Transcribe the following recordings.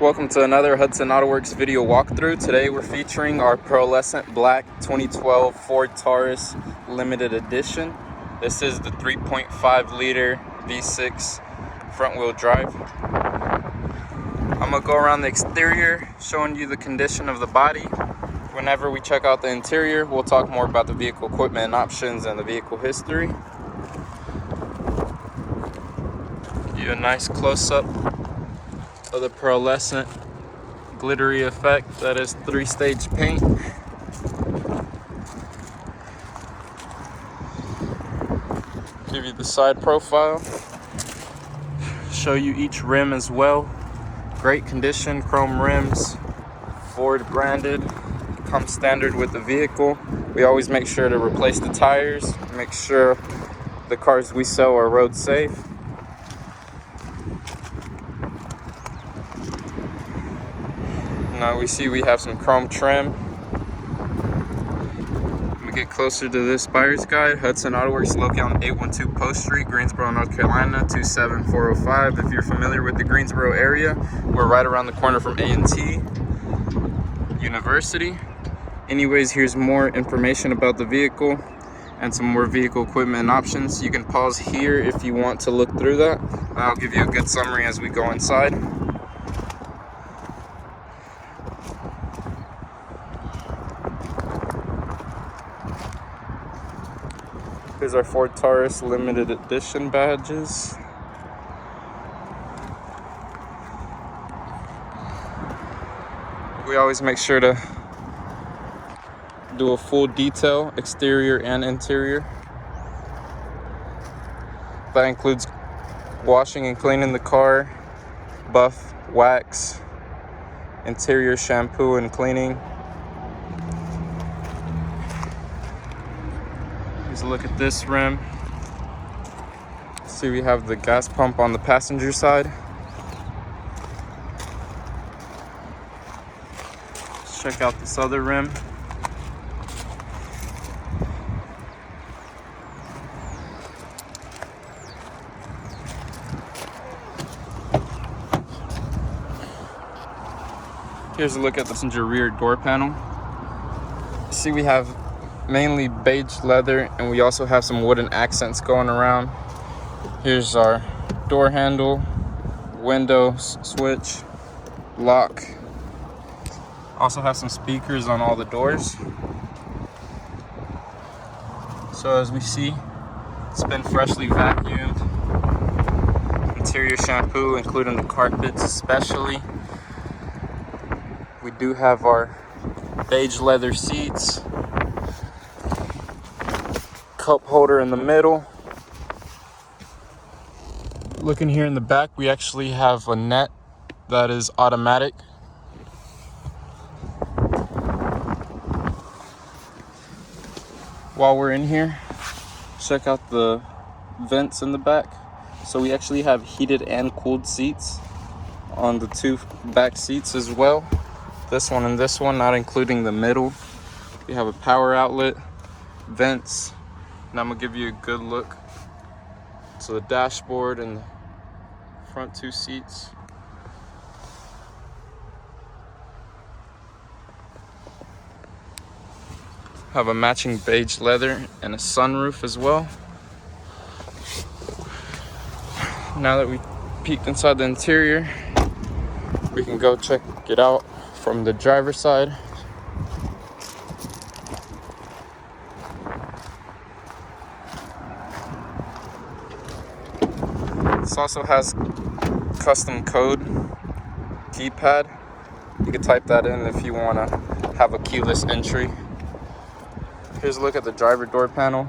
Welcome to another Hudson Autoworks video walkthrough. Today we're featuring our pearlescent black 2012 Ford Taurus limited edition. This is the 3.5 liter V6 front wheel drive. I'm gonna go around the exterior showing you the condition of the body. Whenever we check out the interior, we'll talk more about the vehicle equipment and options and the vehicle history. Give you a nice close-up of the pearlescent glittery effect that is 3-stage paint. Give you the side profile, show you each rim as well. Great condition, chrome rims, Ford branded, comes standard with the vehicle. We always make sure to replace the tires, make sure the cars we sell are road safe. Now we see we have some chrome trim. Let me get closer to this buyer's guide. Hudson Autoworks located on 812 Post Street, Greensboro, North Carolina, 27405. If you're familiar with the Greensboro area, we're right around the corner from A&T University. Anyways, here's more information about the vehicle and some more vehicle equipment and options. You can pause here if you want to look through that. I'll give you a good summary as we go inside. Here's our Ford Taurus limited edition badges. We always make sure to do a full detail, exterior and interior. That includes washing and cleaning the car, buff, wax, interior shampoo and cleaning. Look at this rim. See, we have the gas pump on the passenger side. Let's check out this other rim. Here's a look at the passenger rear door panel. See, we have mainly beige leather, and we also have some wooden accents going around. Here's our door handle, window switch, lock. Also have some speakers on all the doors. So as we see, it's been freshly vacuumed. Interior shampoo, including the carpets especially. We do have our beige leather seats. Cup holder in the middle. Looking here in the back, we actually have a net that is automatic. While we're in here, check out the vents in the back. So we actually have heated and cooled seats on the two back seats as well. This one and this one, not including the middle. We have a power outlet, vents. And I'm gonna give you a good look to the dashboard and the front two seats. Have a matching beige leather and a sunroof as well. Now that we peeked inside the interior, we can go check it out from the driver's side. This also has custom code keypad. You can type that in if you want to have a keyless entry. Here's a look at the driver door panel.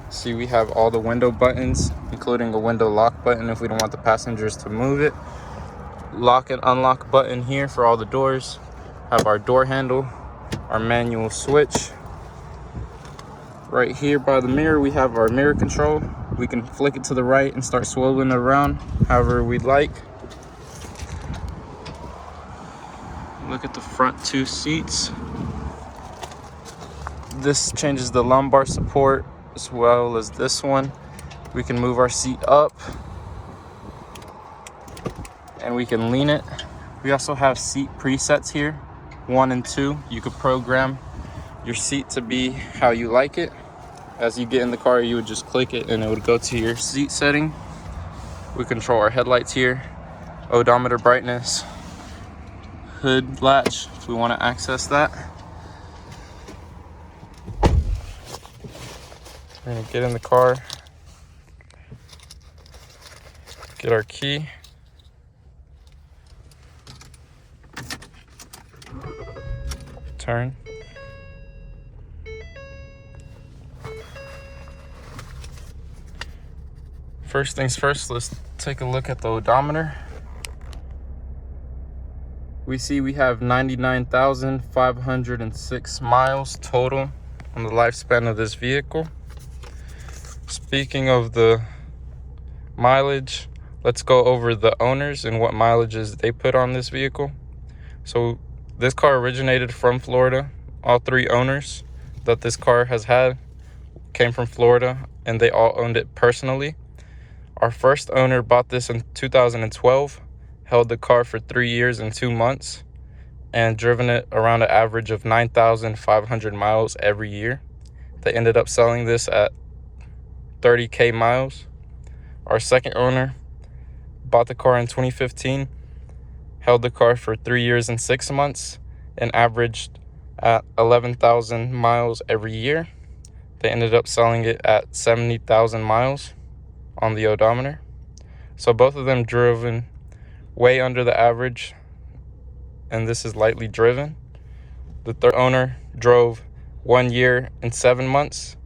See, we have all the window buttons, including a window lock button if we don't want the passengers to move it. Lock and unlock button here for all the doors. Have our door handle, our manual switch. Right here by the mirror, we have our mirror control. We can flick it to the right and start swiveling it around however we'd like. Look at the front two seats. This changes the lumbar support as well as this one. We can move our seat up and we can lean it We also have seat presets here, 1 and 2. You could program your seat to be how you like it. As you get in the car, you would just click it and it would go to your seat setting. We control our headlights here, odometer brightness, hood latch if we want to access that. We're gonna get in the car, get our key. Turn. First things first, let's take a look at the odometer. We see we have 99,506 miles total on the lifespan of this vehicle. Speaking of the mileage, let's go over the owners and what mileages they put on this vehicle. So this car originated from Florida. All 3 owners that this car has had came from Florida, and they all owned it personally. Our first owner bought this in 2012, held the car for 3 years and 2 months, and driven it around an average of 9,500 miles every year. They ended up selling this at 30K miles. Our second owner bought the car in 2015, held the car for 3 years and 6 months, and averaged at 11,000 miles every year. They ended up selling it at 70,000 miles on the odometer. So both of them driven way under the average, and this is lightly driven. The third owner drove 1 year and 7 months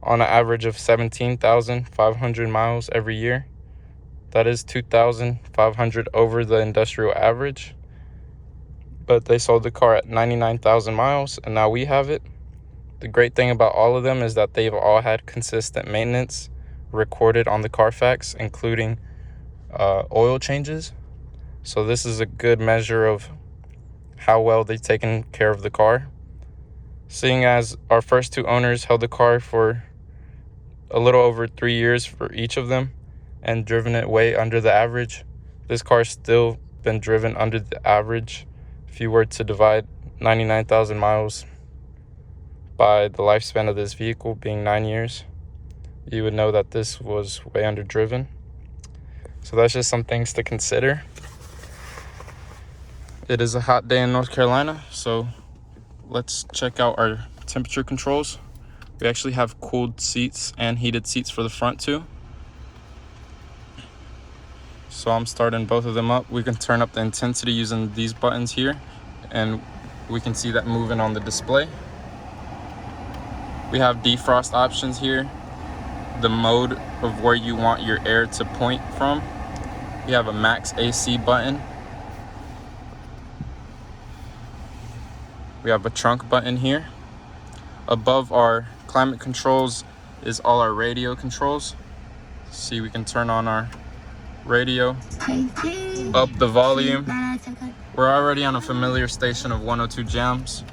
on an average of 17,500 miles every year. That is 2,500 over the industrial average. But they sold the car at 99,000 miles, and now we have it. The great thing about all of them is that they've all had consistent maintenance recorded on the Carfax, including oil changes. So this is a good measure of how well they've taken care of the car. Seeing as our first 2 owners held the car for a little over 3 years for each of them and driven it way under the average, this car's still been driven under the average. If you were to divide 99,000 miles by the lifespan of this vehicle being 9 years, you would know that this was way underdriven. So that's just some things to consider. It is a hot day in North Carolina, so let's check out our temperature controls. We actually have cooled seats and heated seats for the front too. So I'm starting both of them up. We can turn up the intensity using these buttons here, and we can see that moving on the display. We have defrost options here, the mode of where you want your air to point from. We have a max AC button. We have a trunk button here. Above our climate controls is all our radio controls. See, we can turn on our radio, up the volume. We're already on a familiar station of 102 jams.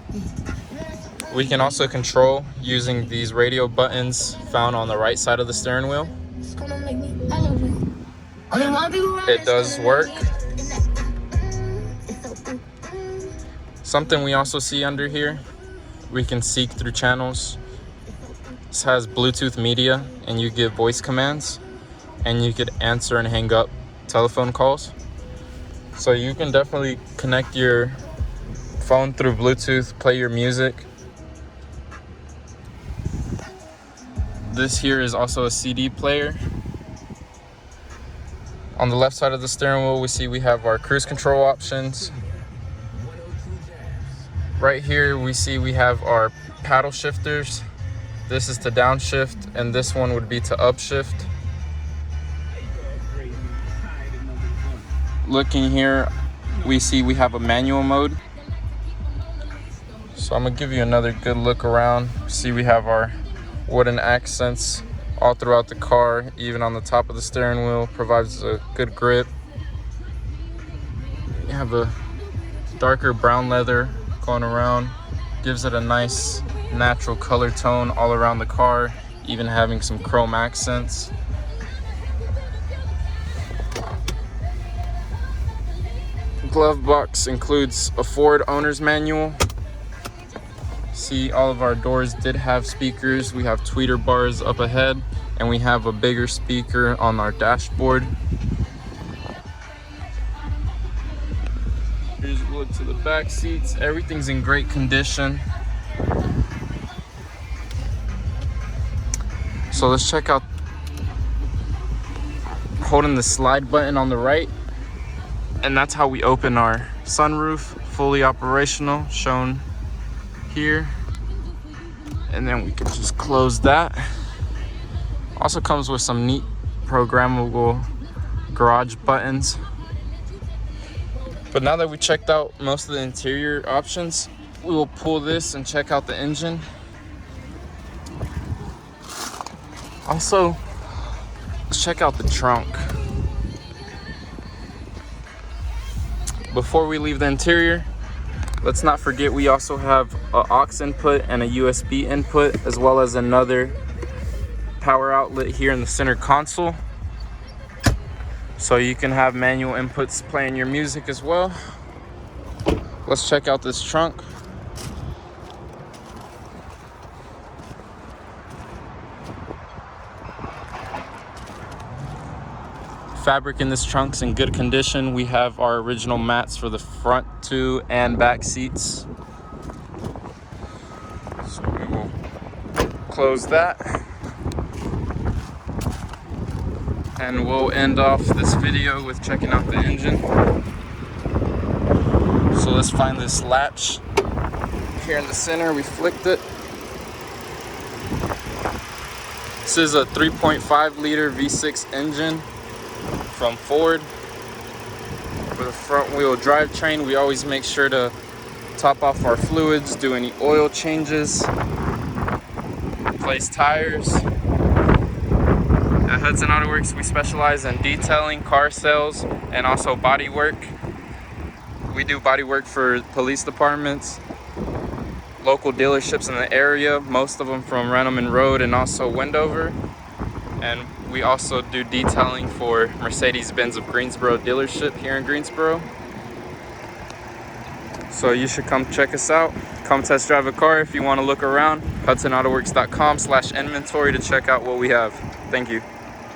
We can also control using these radio buttons found on the right side of the steering wheel. It does work. Something we also see under here, we can seek through channels. This has Bluetooth media, and you give voice commands, and you could answer and hang up telephone calls. So you can definitely connect your phone through Bluetooth, play your music. This here is also a CD player. On the left side of the steering wheel, we have our cruise control options. Right here, we have our paddle shifters. This is to downshift, and this one would be to upshift. Looking here, we have a manual mode. So I'm gonna give you another good look around. See, we have our wooden accents all throughout the car, even on the top of the steering wheel, provides a good grip. You have a darker brown leather going around, gives it a nice natural color tone all around the car, even having some chrome accents. glove box includes a Ford owner's manual. See, all of our doors did have speakers. We have tweeter bars up ahead, and we have a bigger speaker on our dashboard. Here's a look to the back seats. Everything's in great condition. So let's check out holding the slide button on the right, and that's how we open our sunroof, fully operational, shown here. And then we can just close that. Also comes with some neat programmable garage buttons. But now that we checked out most of the interior options, we will pull this and check out the engine. Also, let's check out the trunk. Before we leave the interior, let's not forget we also have an aux input and a USB input, as well as another power outlet here in the center console. So you can have manual inputs playing your music as well. Let's check out this trunk. Fabric in this trunk's in good condition. We have our original mats for the front two and back seats. So we will close that. And we'll end off this video with checking out the engine. So let's find this latch here in the center. We flicked it. This is a 3.5 liter V6 engine from Ford. With a front wheel drivetrain, we always make sure to top off our fluids, do any oil changes, replace tires. At Hudson Autoworks, we specialize in detailing, car sales, and also body work. We do body work for police departments, local dealerships in the area, most of them from Renneman Road and also Wendover. And we also do detailing for Mercedes-Benz of Greensboro dealership here in Greensboro. So you should come check us out. Come test drive a car if you want to look around. HudsonAutoworks.com/inventory to check out what we have. Thank you.